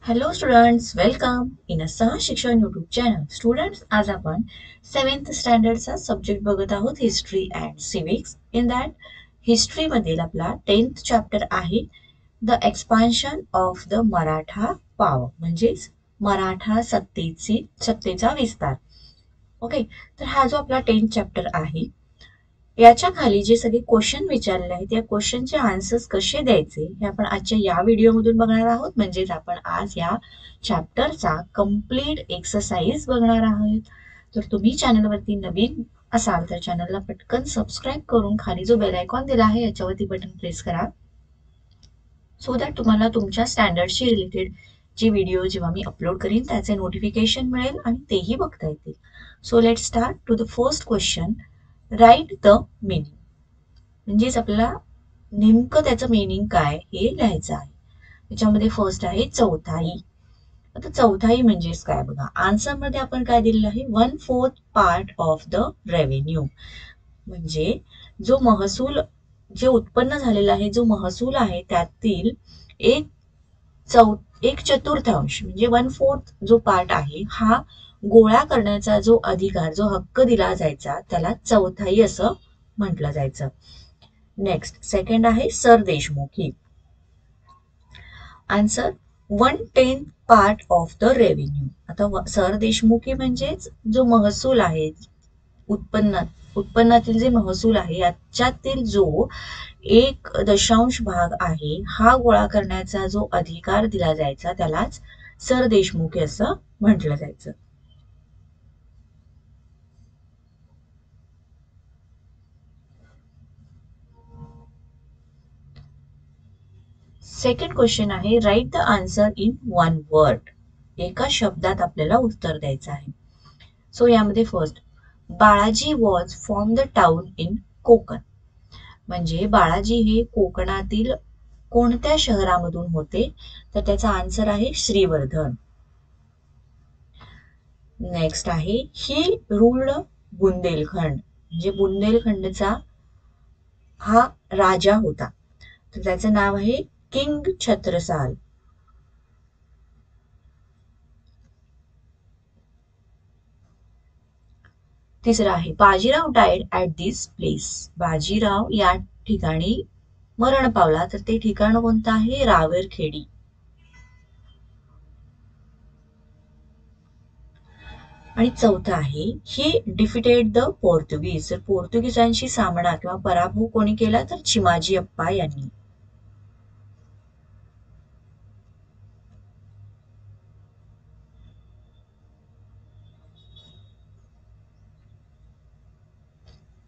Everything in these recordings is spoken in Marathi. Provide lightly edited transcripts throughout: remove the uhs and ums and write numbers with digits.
हॅलो स्टुडंट्स, वेलकम इन सह शिक्षण यूट्यूब चॅनल. स्टुडंट्स, आज आपण 7th स्टँडर्डचा सब्जेक्ट बघत आहोत, history and civics. In that history मधील आपला 10th चॅप्टर आहे the expansion of the Maratha power, म्हणजेच मराठा सत्तेचा विस्तार. ओके, तर हा जो आपला 10th चॅप्टर आहे याच्या खाली जे सगळे क्वेश्चन विचारले आहेत या क्वेश्चनचे आन्सर्स कसे द्यायचे हे आपण आजच्या या व्हिडिओमधून बघणार आहोत. म्हणजेच आपण आज या चॅप्टरचा कम्प्लीट एक्सरसाइज बघणार आहोत. तर तुम्ही चॅनलवरती नवीन असाल तर चॅनलला पटकन सबस्क्राईब करून खाली जो बेल आयकॉन दिला आहे याच्यावरती बटन प्रेस करा, सो दॅट तुम्हाला तुमच्या स्टँडर्डशी रिलेटेड जे व्हिडिओ जेव्हा मी अपलोड करीन त्याचे नोटिफिकेशन मिळेल आणि तेही बघता येतील. So let start to the first question. Write the meaning, म्हणजेच आपल्याला नेमकं त्याचं मीनिंग काय हे लिहायचं आहे. त्याच्यामध्ये फर्स्ट आहे चौथाई. आता चौथाई म्हणजेच काय बघा, आन्सर मध्ये आपण काय दिलेलं आहे, 1/4 पार्ट ऑफ द रेव्हेन्यू. म्हणजे जो महसूल, जे उत्पन्न झालेला आहे, जो महसूल आहे त्यातील एक एक चतुर्थांश म्हणजे 1/4 जो पार्ट आहे हा गोळा करण्याचा जो अधिकार, जो हक्क दिला जायचा त्याला चौथाई असं म्हटलं जायचं. नेक्स्ट सेकंड आहे sir Deshmukhi. Answer 1/10 part of the revenue. आता सर देशमुखी म्हणजेच जो महसूल आहे, उत्पन्नातील जे महसूल आहे याच्यातील जो 1/10 आहे हा गोळा करण्याचा जो अधिकार दिला जायचा त्यालाच सर देशमुखी असं म्हटलं जायचं. सेकंड क्वेश्चन आहे write the answer in 1 word. एका शब्दात आपल्याला उत्तर द्यायचं आहे. सो यामध्ये first, Balaji was from the town in Konkan. म्हणजे बाळाजी हे कोकणातील कोणत्या शहरामधून होते, तर त्याचा आन्सर आहे श्रीवर्धन. नेक्स्ट आहे ही रूल्ड बुंदेलखंड. म्हणजे बुंदेलखंडचा हा राजा होता, तर त्याचं नाव आहे किंग छत्रसाल. तिसरा आहे Bajirao died at this place. Bajirao या ठिकाणी मरण पावला, तर ते ठिकाण कोणतं आहे, रावेरखेडी. आणि चौथा आहे ही डिफिटेड द पोर्तुगीज. तर पोर्तुगीजांशी सामना किंवा पराभव कोणी केला, तर चिमाजी अप्पा यांनी.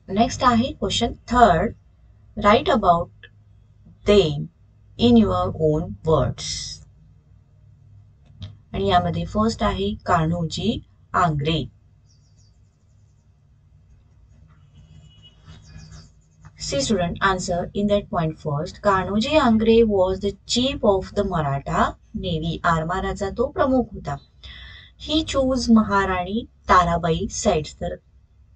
नेक्स्ट आहे question third. Write about them in your own words. आणि यामध्ये फर्स्ट आहे Kanhoji Angre. See student, answer in that point first. Kanoji Angre was the chief of the Maratha Navy. आरमाराचा तो प्रमुख होता. He chose महाराणी ताराबाई sides. तर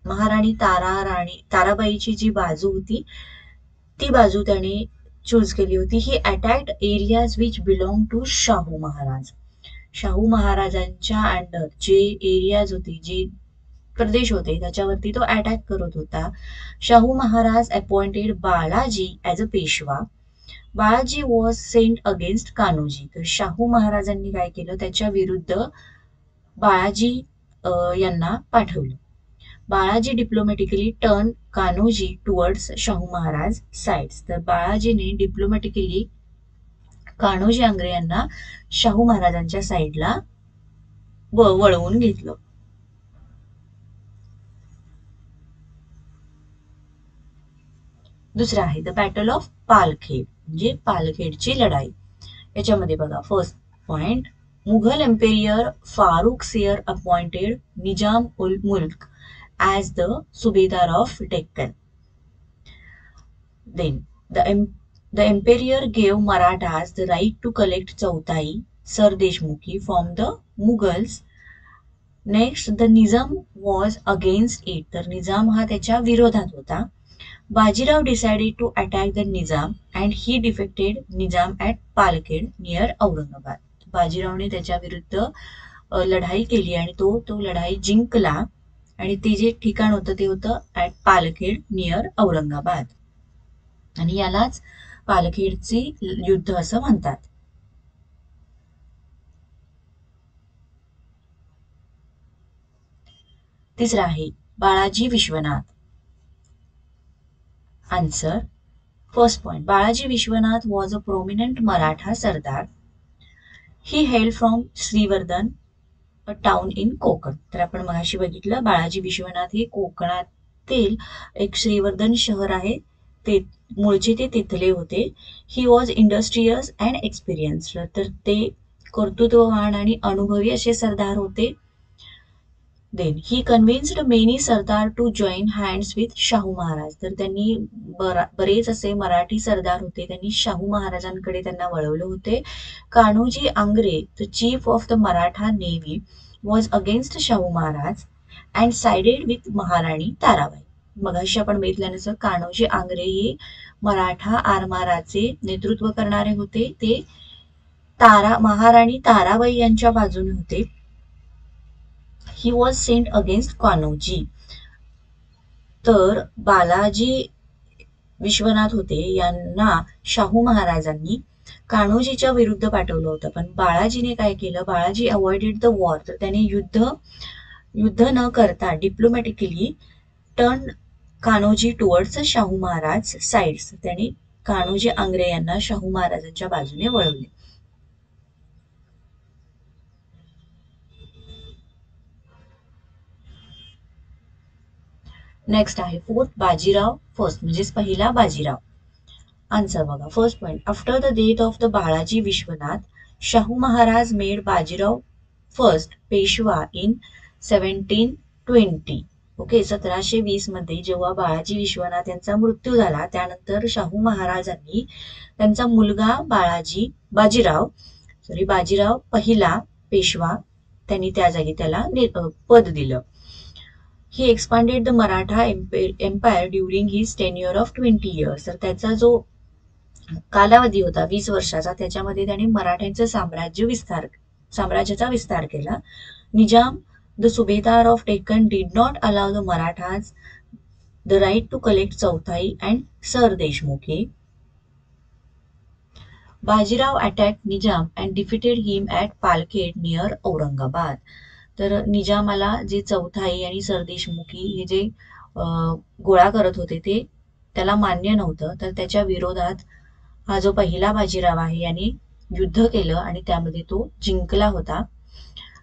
महाराणी ताराबाईची जी बाजू होती ती बाजू त्याने चूज केली होती. He attacked areas which belong to Shahu Maharaj. Shahu महाराजांच्या अंडर जे एरियाज होते, जे प्रदेश होते त्याच्यावरती तो अटॅक करत होता. Shahu Maharaj appointed Balaji as a Peshwa. Balaji was sent against Kanhoji. तर शाहू महाराजांनी काय केलं, त्याच्या विरुद्ध बाळाजी यांना पाठवलं. Balaji diplomatically turn Kanhoji towards Shahu Maharaj sides. तर बाळाजीने डिप्लोमॅटिकली कान्होजी आंग्रे यांना शाहू महाराजांच्या साईडला वळवून घेतलं. दुसरा आहे द बॅटल ऑफ पालखेड, म्हणजे पालखेडची लढाई. याच्यामध्ये बघा first point, Mughal emperor Farrukh Siyar appointed Nizam ul Mulk as the subedar of Deccan. Then the emperor gave Marathas the right to collect Chautai, Sir Deshmukhi from the Mughals. Next, the Nizam was against it. तर निजाम हा त्याच्या विरोधात होता. Bajirao decided to attack the Nizam and he defeated Nizam at Palkhed near Aurangabad. बाजीरावने त्याच्या विरुद्ध लढाई केली आणि तो तो लढाई जिंकला. आणि ते जे ठिकाण होतं ते होतं ऍट पालखेड नियर औरंगाबाद. आणि यालाच पालखेडचे युद्ध असं म्हणतात. तिसरा आहे Balaji Vishwanath. Answer. First point, Balaji Vishwanath was a prominent Maratha sardar. He held from Shrivardhan, a town in Konkan. तर आपण मगाशी बघितलं बाळाजी विश्वनाथ हे कोकणातील एक श्रीवर्धन शहर आहे, ते मूळचे ते तिथले होते. He was industrious and experienced. तर ते कर्तृत्ववान आणि अनुभवी असे सरदार होते. Then he convinced many sardar to join hands with Shahu Maharaj. तर त्यांनी बरेच असे मराठी सरदार होते, त्यांनी शाहू महाराजांकडे त्यांना वळवले होते. Kanhoji Angre, the chief of the Maratha navy, was against Shahu Maharaj and sided with महाराणी ताराबाई. मगाशी आपण बघितल्यानुसार कान्होजी आंग्रे हे मराठा आरमाराचे नेतृत्व करणारे होते, ते महाराणी ताराबाई यांच्या बाजूने होते. He was sent against Kanhoji. तर बालाजी विश्वनाथ होते यांना शाहू महाराजांनी कान्होजीच्या विरुद्ध पाठवलं होतं. पण बाळाजीने काय केलं, बाळाजी अवॉइडेड द वॉर. तर त्याने युद्ध न करता diplomatically turn Kanhoji towards Shahu Maharaj sides. त्याने कान्होजी आंग्रे यांना शाहू महाराजांच्या बाजूने वळवले. नेक्स्ट आहे फोर्थ बाजीराव फर्स्ट, म्हणजेच पहिला बाजीराव. आन्सर बघा. First point, after the death of the Balaji Vishwanath, Shahu Maharaj made Bajirao first Peshwa in 1720. Okay, 1720 मध्ये जेव्हा बाळाजी विश्वनाथ यांचा मृत्यू झाला त्यानंतर शाहू महाराजांनी त्यांचा मुलगा बाजीराव पहिला पेशवा, त्यांनी त्या जागी त्याला पद दिलं. He expanded the Maratha empire during his tenure of 20 years. तर त्याचा जो कालावधी होता 20 वर्षाचा, त्याच्यामध्ये त्याने मराठ्यांचं साम्राज्याचा विस्तार केला. Nizam, the subhedar of Deccan, did not allow the Marathas the right to collect chauthai and sardeshmukhi. Bajirao attack Nizam and defeated him at Palkhed near Aurangabad. तर निजामाला जे चौथाई आणि सरदेशमुखी हे जे गोळा करत होते ते त्याला मान्य नव्हतं. तर त्याच्या विरोधात हा जो पहिला बाजीराव आहे याने युद्ध केलं आणि त्यामध्ये तो जिंकला होता.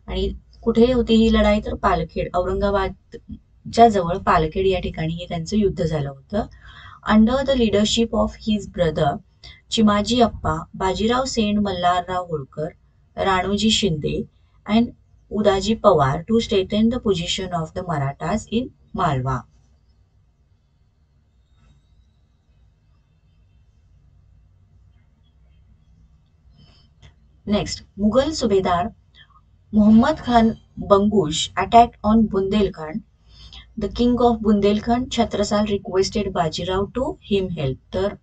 आणि कुठे होती ही लढाई, तर पालखेड, औरंगाबादच्या जवळ पालखेड या ठिकाणी हे त्यांचं युद्ध झालं होतं. Under the leadership of his brother Chimaji Appa, Bajirao send Malharrao Holkar, Ranoji Shinde and Udaji Pawar to strengthen the position of the Marathas in Malwa. Next, Mughal subedar Mohammad Khan Bangash attack on Bundelkhand. The king of Bundelkhand Chhatrasal requested Bajirao to him help. तर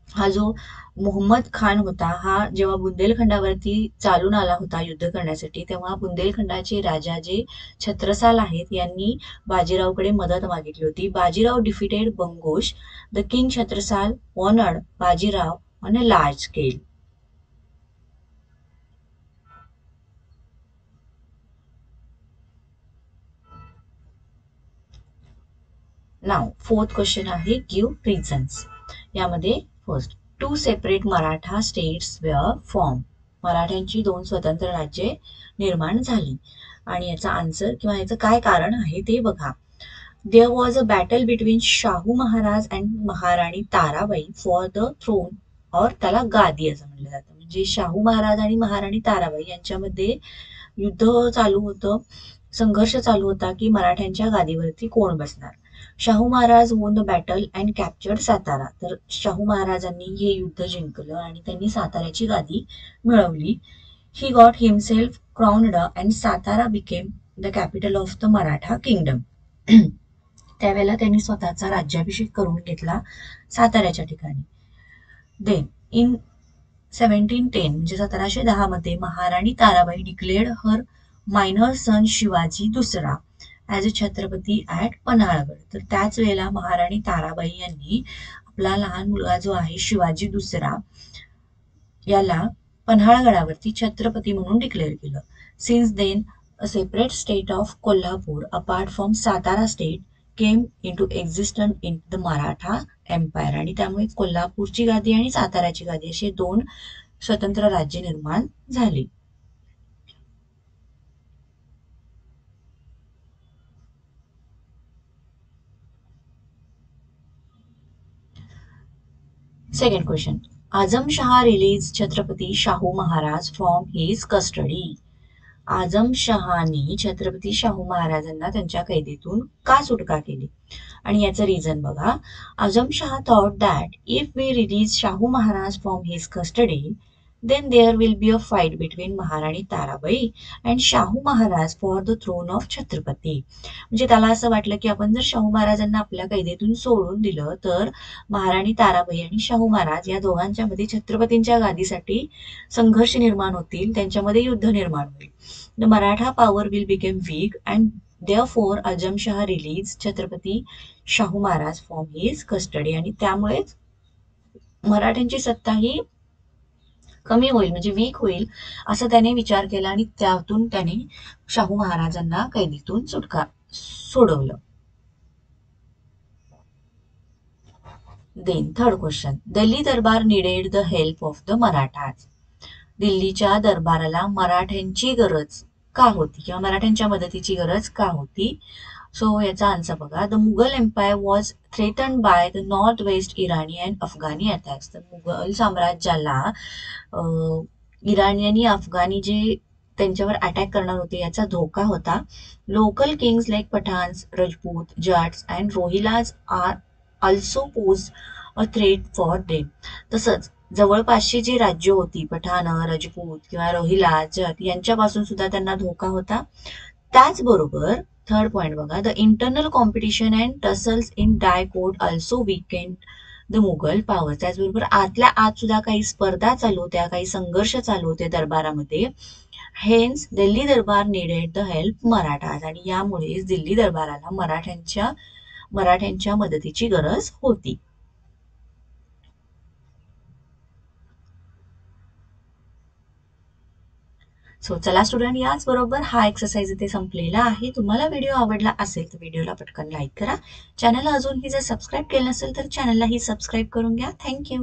हा जो मोहम्मद खान होता, हा जेव्हा बुंदेलखंडावरती चालून आला होता युद्ध करण्यासाठी, तेव्हा बुंदेलखंडाचे राजा जे छत्रसाल आहेत यांनी बाजीरावकडे मदत मागितली होती. Bajirao defeated Bangash. The king Chhatrasal honoured Bajirao on a large scale. नाव फोर्थ क्वेश्चन आहे गिव्ह रिझन्स. यामध्ये first, 2 separate Maratha states were form. मराठ्यांची 2 स्वतंत्र राज्ये निर्माण झाली. आणि याचा आन्सर किंवा याचं काय कारण आहे ते बघा. There was a battle between Shahu Maharaj and Maharani Tarabai for the throne, और त्याला गादी असं म्हटलं जातं. म्हणजे शाहू महाराज आणि महाराणी ताराबाई यांच्यामध्ये युद्ध चालू होतं, संघर्ष चालू होता की मराठ्यांच्या गादीवरती कोण बसणार. Shahu Maharaj won the battle and captured Satara. तर शाहू महाराजांनी हे युद्ध जिंकलं आणि त्यांनी साताऱ्याची गादी मिळवली. He got himself crowned and Satara became the capital of the Maratha kingdom. त्यावेळेला त्यांनी स्वतःचा राज्याभिषेक करून घेतला साताऱ्याच्या ठिकाणी. देन इन 1710 म्हणजे 1710 मध्ये महाराणी ताराबाई डिक्लेअर्ड हर मायनर सन शिवाजी दुसरा as a Chhatrapati at Panhalgad. तर त्याच वेळेला महाराणी ताराबाई यांनी आपला लहान मुलगा जो आहे शिवाजी दुसरा याला पन्हाळगडावरती छत्रपती म्हणून डिक्लेअर केलं. Since then a separate state of Kolhapur apart from Satara state came to existence in the Maratha empire. आणि त्यामुळे कोल्हापूरची गादी आणि साताऱ्याची गादी असे दोन स्वतंत्र राज्य निर्माण झाली. Second question. Azamshah release Chhatrapati Shahu Maharaj from his custody. आझमशहानी छत्रपती शाहू महाराजांना त्यांच्या कैदेतून का सुटका केली? आणि याचं रिझन बघा. Azamshah thought that if we release Shahu Maharaj from his custody then there will be a fight between Maharani Tarabai and Shahu Maharaj for the throne of Chhatrapati. म्हणजे त्याला असं वाटलं की आपण जर शाहू महाराजांना आपल्या कैदेतून सोडून दिलं तर महाराणी ताराबाई आणि शाहू महाराज या दोघांच्या मध्ये छत्रपतींच्या गादीसाठी संघर्ष निर्माण होतील, त्यांच्यामध्ये युद्ध निर्माण होईल. The Maratha power will become weak and therefore Azamshah release Chhatrapati Shahu Maharaj from his custody. आणि त्यामुळेच मराठ्यांची सत्ता ही कमी होईल म्हणजे वीक होईल असं त्याने विचार केला आणि त्यातून त्याने शाहू महाराजांना कैदीतून सुटका सोडवलं. Then third question. Delhi darbar needed the help of the Marathas. दिल्लीच्या दरबाराला मराठ्यांची गरज का होती किंवा मराठ्यांच्या मदतीची गरज का होती? सो याचा आन्सर बघा. The Mughal empire was threatened by the north west Irani and Afghani attacks. तर मुघल साम्राज्याला इराणी आणि अफगाणी जे त्यांच्यावर अटॅक करणार होते याचा धोका होता. Local kings like Pathans, Rajput, Jats and Rohillas are also pose a threat for them. तसंच जवळपासची जी राज्य होती पठाण, रजपूत किंवा रोहिला, जट यांच्यापासून सुद्धा त्यांना धोका होता. त्याचबरोबर थर्ड पॉइंट बघा. The internal competition and tassels in dicot also Weeknd the Mughal power. त्याचबरोबर आतल्या आत सुद्धा काही स्पर्धा चालू होत्या, काही संघर्ष चालू होते दरबारामध्ये. Hence Delhi darbar needed the help Marathas. आणि यामुळेच दिल्ली दरबाराला मराठ्यांच्या मदतीची गरज होती. सो चला स्टुडंट, याच बरोबर हा एक्सरसाइज इथे संपलेला आहे. तुम्हाला व्हिडिओ आवडला असेल तर व्हिडिओला पटकन लाईक करा. चॅनलला अजूनही जर सबस्क्राईब केलं नसेल तर चॅनललाही सबस्क्राईब करून घ्या. थँक्यू.